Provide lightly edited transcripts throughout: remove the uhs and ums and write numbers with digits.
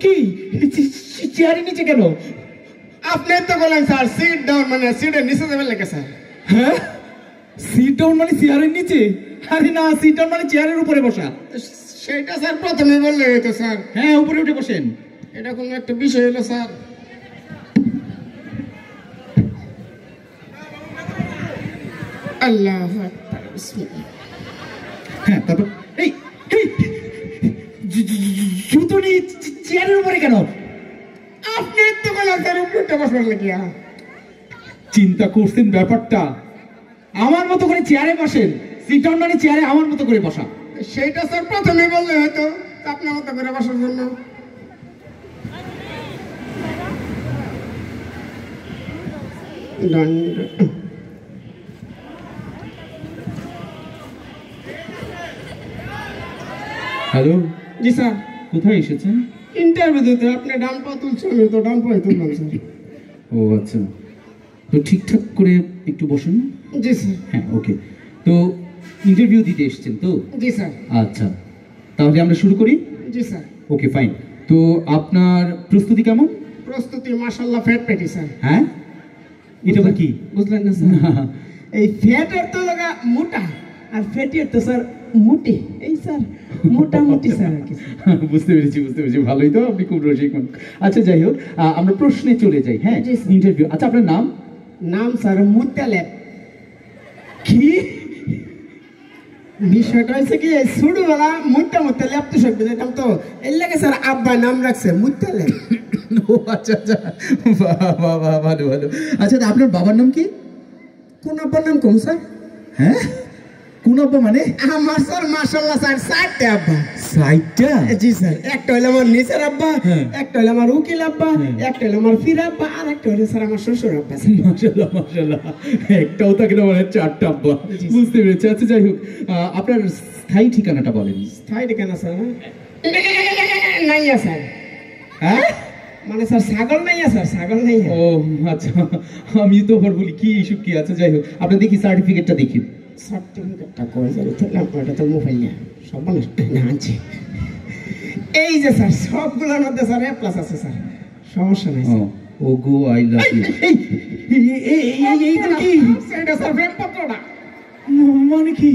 কি চেয়ারের নিচে কেন? আপনি তো বলেন স্যার সিট ডাউন মানে সিটের নিচে যাবেন লেগে স্যার। হ্যাঁ, সিট ডাউন মানে চেয়ারের নিচে? আরে না, সিট ডাউন মানে চেয়ারের উপরে বসা। সেটা স্যার প্রথমে বললে হইতো স্যার। হ্যাঁ, উপরে উঠে বসেন। এটা কোনো একটা বিষয় হলো স্যার। আল্লাহ আকবার, বিসমিল্লাহ। হ্যাঁ, তারপর এই জুতো নিয়ে চেয়ারের উপরে কেন? আপনি তো বলেন স্যার উপরে উঠে বসবেন লেগিয়া। চিন্তা করছেন ব্যাপারটা? আমার মতো করে চেয়ারে বসেন, সিট ডাউন মানে চেয়ারে আমার মতো করে বসা। সেইটা স্যার প্রথমে বললে হয়তো আপনার মতো করে বসার জন্য। হ্যালো, জি স্যার। কোথায় এসেছেন? ইন্টারভিউ দিতে। আপনি ডান পা তুলছেন, আমি তো ডান পায়ে তুললাম স্যার। ও আচ্ছা, তো ঠিকঠাক করে একটু বসুন। জি স্যার। হ্যাঁ, ওকে। তো ইন্টারভিউ দিতে এসেছেন তো? জি স্যার। আচ্ছা, তাহলে আমরা শুরু করি। জি স্যার। ওকে, ফাইন। তো আপনার প্রস্তুতি কেমন? প্রস্তুতি মাশাআল্লাহ ফ্যাট পেটি স্যার। হ্যাঁ, এটা আবার কি? বুঝলেন না স্যার? এই ফ্যাটের তো লাগা মোটা আর ফ্যাটের তো স্যার মোটি। এই স্যার মোটামুটি স্যার আর কি। বুঝতে পেরেছি, বুঝতে পেরেছি। ভালোই তো, আপনি খুব রসিক মানুষ। আচ্ছা, যাই হোক, আমরা প্রশ্নে চলে যাই। হ্যাঁ, ইন্টারভিউ। আচ্ছা, আপনার নাম? নাম স্যার মুতালেব। কি বিষয়টা হয়েছে কি, ছোটবেলা মুত্তা লেপতে সব যেতাম তো, এর লাগে স্যার আব্বা নাম রাখছে মুতালেব। ও আচ্ছা আচ্ছা, বাহ, ভালো ভালো। আচ্ছা, আপনার বাবার নাম কি? কোন আব্বার নাম কম স্যার? হ্যাঁ, কোন আব্বা মানে? আমার স্যার মাশাআল্লাহ স্যার 4টা আব্বা। 4টা? জি স্যার। একটা হলো আমার নিচের আব্বা, একটা হলো আমার উকিল আব্বা, একটা হলো আমার ফির আব্বা, আর একটা হলো স্যার আমার শ্বশুর আব্বা। মাশাআল্লাহ মাশাআল্লাহ, একটাও থাকে না মানে 4টা আব্বা। বুঝতে পেরেছি। আচ্ছা, যাই হোক, আপনার স্থায়ী ঠিকানাটা বলেন। স্থায়ী ঠিকানা স্যার নাইয়া স্যার। হ্যাঁ, মানে স্যার ছাগল নাইয়া স্যার, ছাগল নাইয়া। ও আচ্ছা, আমি তো আবার বলি কি ইস্যু কি। আচ্ছা, যাই হোক, আপনি দেখি সার্টিফিকেটটা দেখি। সার্টিফিকেটটা কই যাবে? আপনারটা তো মোবাইল নিয়ে সব মানুষ না আনছে। এই যে স্যার সবগুলোর মধ্যে স্যার এ প্লাস আছে স্যার, সমস্যা নেই। ও গো, আই লাভ ইউ। এইগুলো কি? সেটা স্যার প্রেমপত্রটা। মানে কি?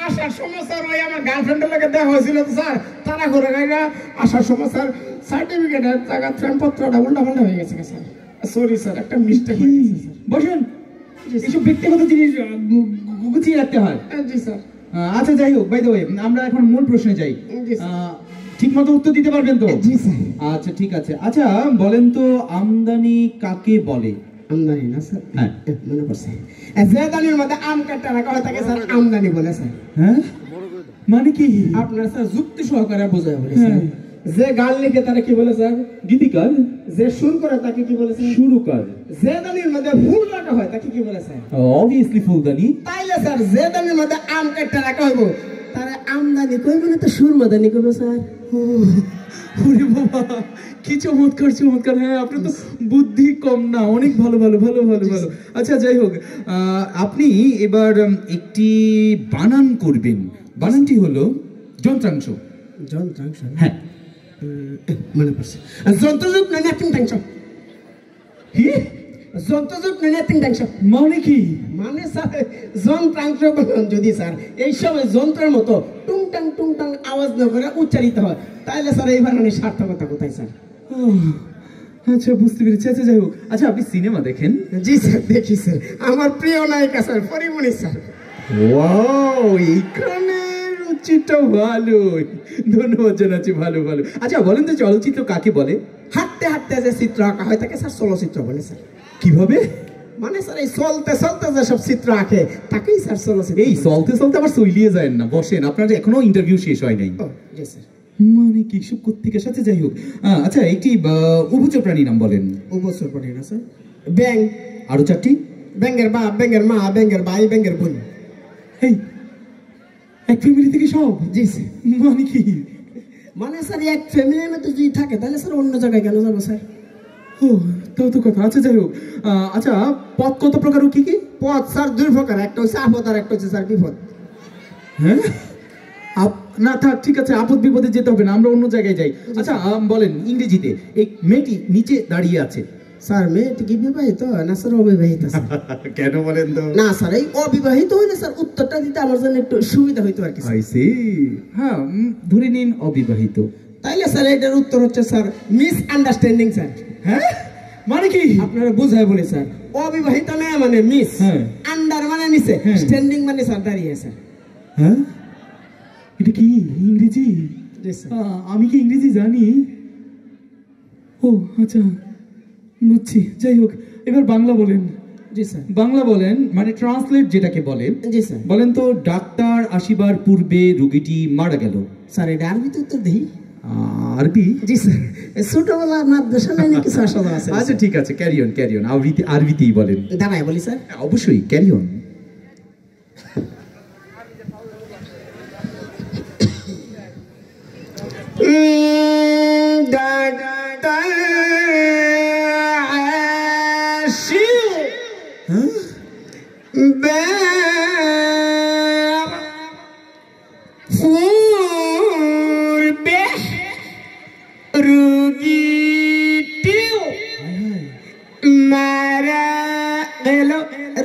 আসার সময় স্যার ওই আমার গার্লফ্রেন্ডের লোকে দেখা হয়েছিল তো স্যার, তারা ঘুরে গাইরা আসার সময় স্যার সার্টিফিকেটের জায়গা প্রেমপত্রটা উল্টা পাল্টা হয়ে গেছে স্যার। সরি স্যার, একটা মিস্টেক হয়ে গেছে স্যার। বসেন, এইসব ব্যক্তিগত জিনিস গুছিয়ে রাখতে হয়। জি স্যার। আচ্ছা, যাই হোক, বাই দ্য ওয়ে, আমরা এখন মূল প্রশ্নে যাই। ঠিক মতো উত্তর দিতে পারবেন তো? জি স্যার। আচ্ছা, ঠিক আছে। আচ্ছা, বলেন তো আমদানি কাকে বলে? আমদানি না স্যার? হ্যাঁ, মনে পড়ছে। যে দানির মধ্যে আম কাটটা রাখা হয় তাকে স্যার আমদানি বলে স্যার। হ্যাঁ, মানে কি? আপনার স্যার যুক্তি সহকারে বোঝায় বলে স্যার। যে গান লিখে তারা কি বলে স্যার? গীতিকার। যে সুর করে তাকে কি বলে স্যার? সুরকার। যে দানির মধ্যে ফুল রাখা হয় তাকে কি বলে স্যার? অবভিয়াসলি ফুলদানি। তাইলে স্যার যে দানির মধ্যে আম কাটটা রাখা হইব তারা আমদানি কইব না তো সুর মাদানি কইব স্যার। ওরে বাবা, কি চমৎকার চমৎকার। হ্যাঁ, আপনার তো বুদ্ধি কম না, অনেক ভালো ভালো ভালো ভালো ভালো। আচ্ছা, যাই হোক, আপনি এবার একটি বানান করবেন। বানানটি হলো যন্ত্রাংশ। যন্ত্রাংশ? হ্যাঁ, মনে পড়ছে। যন্ত্রযুগ না তিনটাংশ। কি যন্ত্রযুগ না তিনটাংশ মানে কি? মানে স্যার যন্ত্রাংশ যদি স্যার এই সময় যন্ত্রের মতো টুংটাং আওয়াজ না করে উচ্চারিত হয় তাহলে স্যার এই বানানের সার্থকতা কোথায় স্যার? আচ্ছা, বুঝতে পেরেছি। আচ্ছা, যাই হোক, আচ্ছা, আপনি সিনেমা দেখেন? জি স্যার, দেখি স্যার। আমার প্রিয় নায়িকা স্যার পরিমণি স্যার। ওয়াও, এইখানে রুচিটা ভালোই, ধন্যবাদ জানাচ্ছি। ভালো ভালো। আচ্ছা, বলেন তো চলচ্চিত্র কাকে বলে? হাঁটতে হাঁটতে যে চিত্র আঁকা হয় তাকে স্যার চলচ্চিত্র বলে স্যার। কিভাবে? মানে স্যার এই চলতে চলতে যে সব চিত্র আঁকে তাকেই স্যার চলচ্চিত্র। এই চলতে চলতে আবার চলিয়ে যায় না, বসেন, আপনার এখনো ইন্টারভিউ শেষ হয় নাই। জি স্যার। মানে কি সব কোত্থেকে? সাথে, যাই হোক, আচ্ছা, একটি উভচর প্রাণী নাম বলেন। উভচর প্রাণী না স্যার? ব্যাঙ। আরো 4টি? ব্যাঙের বাপ, ব্যাঙের মা, ব্যাঙের ভাই, ব্যাঙের বোন। এই এক ফ্যামিলি থেকে সব? জি স্যার। মানে কি? মানে স্যার এক ফ্যামিলির মধ্যে যদি থাকে তাহলে স্যার অন্য জায়গায় কেন যাবো স্যার? ও, তাও তো কথা। আচ্ছা, যাই হোক, আচ্ছা, পদ কত প্রকার ও কি কি? পদ স্যার 2 প্রকার, একটা হচ্ছে আপদ আর একটা হচ্ছে স্যার বিপদ। হ্যাঁ, না থাক, ঠিক আছে, আপদ বিপদে যেতে হবে না, আমরা অন্য জায়গায় যাই। আচ্ছা বলেন ইংরেজিতে, এই মেয়েটি নিচে দাঁড়িয়ে আছে, স্যার মেয়েটি কি বিবাহিত না স্যার অবিবাহিত? কেন বলেন তো? না স্যার, এই অবিবাহিত হইলে স্যার উত্তরটা দিতে আমার জন্য একটু সুবিধা হইতো আর কি। I see. হ্যাঁ, ধরে নিন অবিবাহিত। তাইলে স্যার এটার উত্তর হচ্ছে স্যার মিস আন্ডারস্ট্যান্ডিং স্যার। হ্যাঁ, মানে কি? আপনারা বুঝাই বলি স্যার, অবিবাহিত না মানে মিস, হ্যাঁ, আন্ডার মানে নিচে, স্ট্যান্ডিং মানে স্যার দাঁড়িয়ে স্যার। হ্যাঁ, এটা কি ইংরেজি? জি স্যার। আমি কি ইংরেজি জানি? ও আচ্ছা, বুঝছি। যাই হোক, এবার বাংলা বলেন। জি স্যার। বাংলা বলেন, মানে ট্রান্সলেট যেটাকে বলে। জি স্যার। বলেন তো, ডাক্তার আসিবার পূর্বে রোগীটি মারা গেল। স্যার এটা আরবিতে উত্তর দেই? আরবি? জি স্যার, ছোটবেলা মাদ্রাসা লাইনে কিছু আসা আছে। আচ্ছা ঠিক আছে, ক্যারি অন ক্যারি অন, আরবিতেই বলেন। দাঁড়ায় বলি স্যার? অবশ্যই, ক্যারি অন।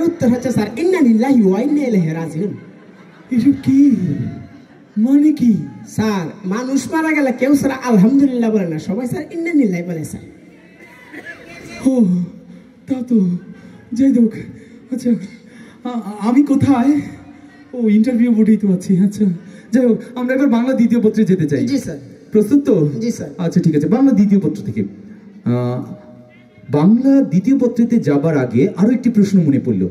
উত্তর হচ্ছে স্যার ইন্না লিল্লাহি ওয়া ইন্না ইলাইহি রাজিউন। এসব কি মানে কি? স্যার মানুষ মারা গেলে কেউ স্যার আলহামদুলিল্লাহ বলে না, সবাই স্যার ইন্না লিল্লাহি বলে স্যার। ও তা তো, যাই হোক। আচ্ছা আমি কোথায়? ও ইন্টারভিউ বোর্ডেই তো আছি। আচ্ছা যাই হোক, আমরা এবার বাংলা দ্বিতীয় পত্রে যেতে চাই। জি স্যার। প্রস্তুত তো? জি স্যার। আচ্ছা ঠিক আছে, বাংলা দ্বিতীয় পত্র থেকে। বাংলা দ্বিতীয় পত্রেতে যাবার আগে আরো একটি প্রশ্ন মনে পড়লো।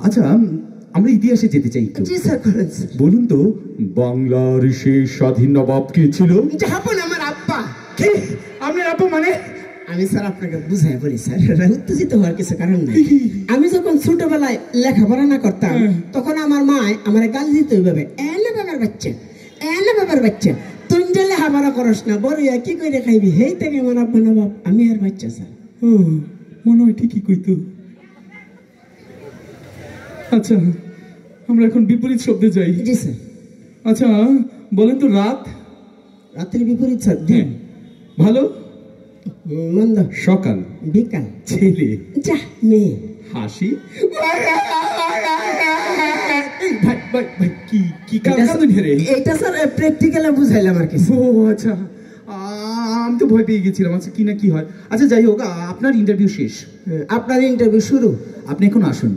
আচ্ছা আমরা ইতিহাসে যেতে চাই একটু। জি স্যার, করেন। বলুন তো, বাংলার শেষ স্বাধীন নবাব কে ছিল? জাহাপন আমার আব্বা। কি? আপনার আব্বা মানে? আমি স্যার আপনাকে বুঝাই বলি স্যার, উত্তেজিত হওয়ার কিছু কারণ নেই। আমি যখন ছোটবেলায় লেখাপড়া না করতাম তখন আমার মা আমার গাল দিত ওইভাবে, এলে বাবার বাচ্চা, এলে বাবার বাচ্চা, তুই যে লেখাপড়া করস না, বড় কি করে খাইবি? হেই থেকে আমার আব্বা নবাব, আমি আর বাচ্চা স্যার। ও মনে হয় ঠিকই কইতো। আচ্ছা আমরা এখন বিপরীত শব্দে যাই। জি স্যার। আচ্ছা বলেন তো, রাত? রাতের বিপরীত স্যার দিন। ভালো? মন্দ। সকাল? বিকাল। ছেলে? যা মেয়ে। হাসি? ভাই ভাই ভাই, কি কি কাঁদুন হেরে? এটা স্যার প্র্যাকটিক্যালে বুঝাইলাম আর কি। ও আচ্ছা, আমি তো ভয় পেয়ে গেছিলাম। আচ্ছা কি না কি হয়। আচ্ছা যাই হোক, আপনার ইন্টারভিউ শেষ, আপনার ইন্টারভিউ শুরু। আপনি এখন আসুন।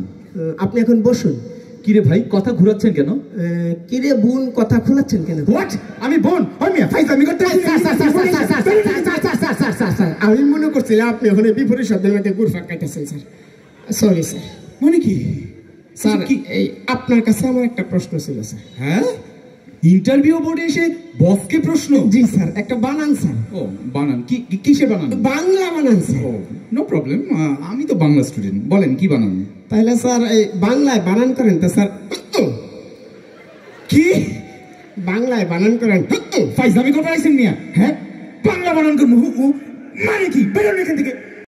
আপনি এখন বসুন। কিরে ভাই, কথা ঘুরাচ্ছেন কেন? কিরে বোন, কথা খোলাচ্ছেন কেন? হোয়াট? আমি বোন? ফাইজলামি করতে? আমি মনে করছিলাম আপনি ওখানে বিপরীত শব্দের মধ্যে ঘুরফাক কাটাচ্ছেন স্যার। Sorry sir. মানে কি স্যার এই আপনার কাছে আমার একটা প্রশ্ন ছিল স্যার। হ্যাঁ, ইন্টারভিউ বোর্ডে এসে বসকে প্রশ্ন? জি স্যার, একটা বানান স্যার। ও বানান? কি কিসে বানান? বাংলা বানান স্যার। ও নো প্রবলেম, আমি তো বাংলা স্টুডেন্ট, বলেন কি বানান? তাহলে স্যার এই বাংলায় বানান করেন তো স্যার। কি বাংলায় বানান করেন? ফাইজলামি করতে আসেন মিয়া? হ্যাঁ, বাংলা বানান করবো মানে কি? বেরোন এখান থেকে।